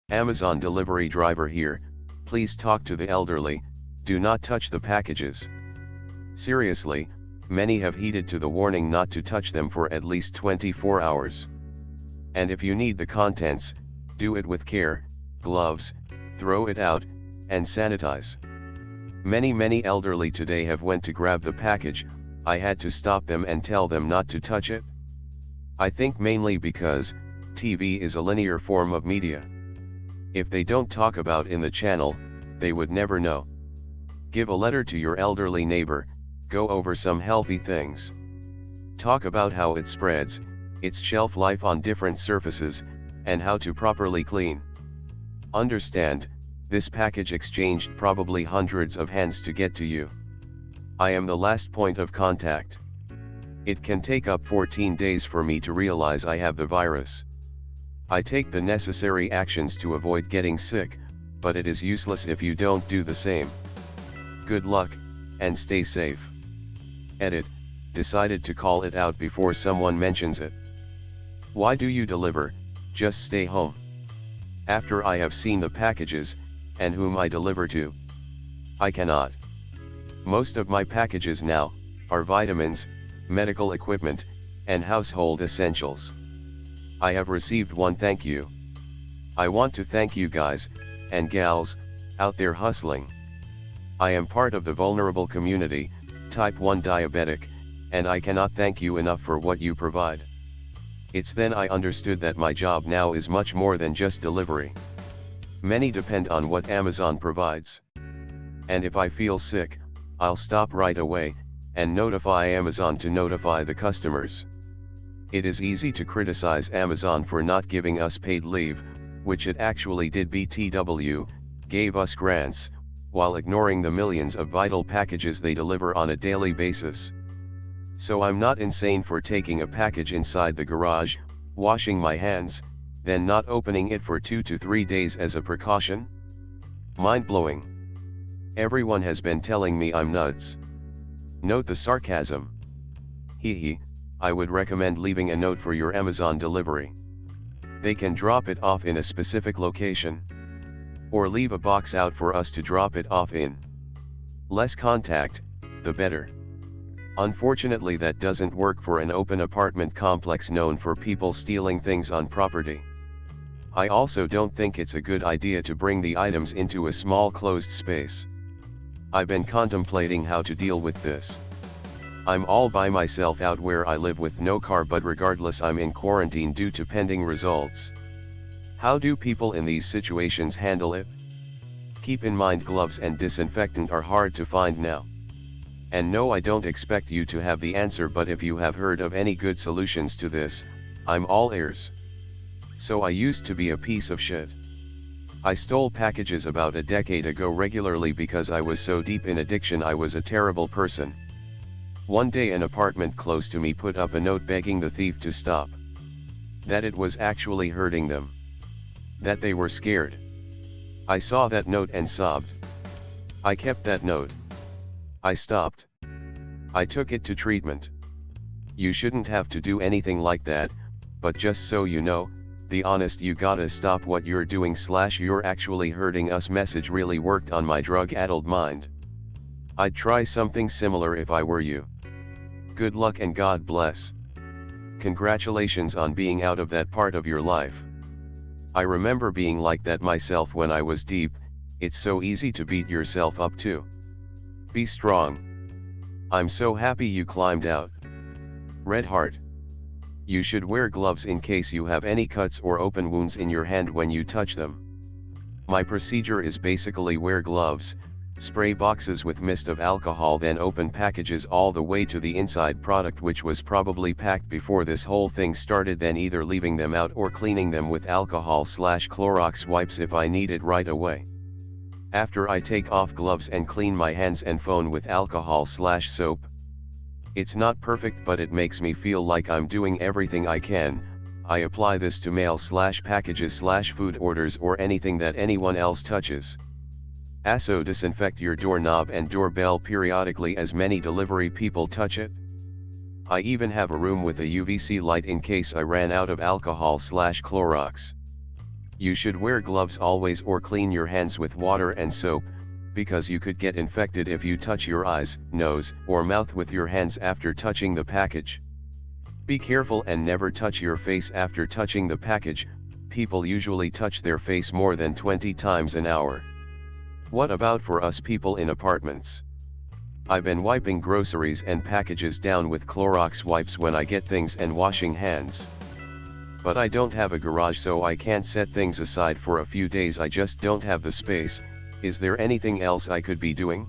Amazon delivery driver here, please talk to the elderly, do not touch the packages. Seriously, many have heeded to the warning not to touch them for at least 24 hours. And if you need the contents, do it with care, gloves, throw it out, and sanitize. Many elderly today have went to grab the package, I had to stop them and tell them not to touch it. I think mainly because, TV is a linear form of media. If they don't talk about in the channel, they would never know. Give a letter to your elderly neighbor, go over some healthy things. Talk about how it spreads, its shelf life on different surfaces, and how to properly clean. Understand, this package exchanged probably hundreds of hands to get to you. I am the last point of contact. It can take up 14 days for me to realize I have the virus. I take the necessary actions to avoid getting sick, but it is useless if you don't do the same. Good luck, and stay safe. Edit, decided to call it out before someone mentions it. Why do you deliver? Just stay home. After I have seen the packages, and whom I deliver to. I cannot. Most of my packages now, are vitamins, medical equipment, and household essentials. I have received one thank you. I want to thank you guys, and gals, out there hustling. I am part of the vulnerable community, type 1 diabetic, and I cannot thank you enough for what you provide. It's then I understood that my job now is much more than just delivery. Many depend on what Amazon provides. And if I feel sick, I'll stop right away, and notify Amazon to notify the customers. It is easy to criticize Amazon for not giving us paid leave, which it actually did. BTW, gave us grants, while ignoring the millions of vital packages they deliver on a daily basis. So I'm not insane for taking a package inside the garage, washing my hands, then not opening it for 2 to 3 days as a precaution? Mind-blowing. Everyone has been telling me I'm nuts. Note the sarcasm. Hee, I would recommend leaving a note for your Amazon delivery. They can drop it off in a specific location. Or leave a box out for us to drop it off in. Less contact, the better. Unfortunately, that doesn't work for an open apartment complex known for people stealing things on property. I also don't think it's a good idea to bring the items into a small closed space. I've been contemplating how to deal with this. I'm all by myself out where I live with no car, but regardless I'm in quarantine due to pending results. How do people in these situations handle it? Keep in mind gloves and disinfectant are hard to find now. And no, I don't expect you to have the answer, but if you have heard of any good solutions to this, I'm all ears. So I used to be a piece of shit. I stole packages about a decade ago regularly because I was so deep in addiction. I was a terrible person. One day an apartment close to me put up a note begging the thief to stop. That it was actually hurting them. That they were scared. I saw that note and sobbed. I kept that note. I stopped. I took it to treatment. You shouldn't have to do anything like that, but just so you know, the honest "you gotta stop what you're doing / you're actually hurting us" message really worked on my drug-addled mind. I'd try something similar if I were you. Good luck and God bless. Congratulations on being out of that part of your life. I remember being like that myself when I was deep. It's so easy to beat yourself up too. Be strong. I'm so happy you climbed out. Red heart. You should wear gloves in case you have any cuts or open wounds in your hand when you touch them. My procedure is basically wear gloves, spray boxes with mist of alcohol, then open packages all the way to the inside product, which was probably packed before this whole thing started, then either leaving them out or cleaning them with alcohol / Clorox wipes if I need it right away. After I take off gloves and clean my hands and phone with alcohol / soap. It's not perfect, but it makes me feel like I'm doing everything I can. I apply this to mail / packages / food orders or anything that anyone else touches. Also disinfect your doorknob and doorbell periodically as many delivery people touch it. I even have a room with a UVC light in case I ran out of alcohol / Clorox. You should wear gloves always or clean your hands with water and soap, because you could get infected if you touch your eyes, nose, or mouth with your hands after touching the package. Be careful and never touch your face after touching the package. People usually touch their face more than 20 times an hour. What about for us people in apartments? I've been wiping groceries and packages down with Clorox wipes when I get things and washing hands. But I don't have a garage, so I can't set things aside for a few days. I just don't have the space. Is there anything else I could be doing?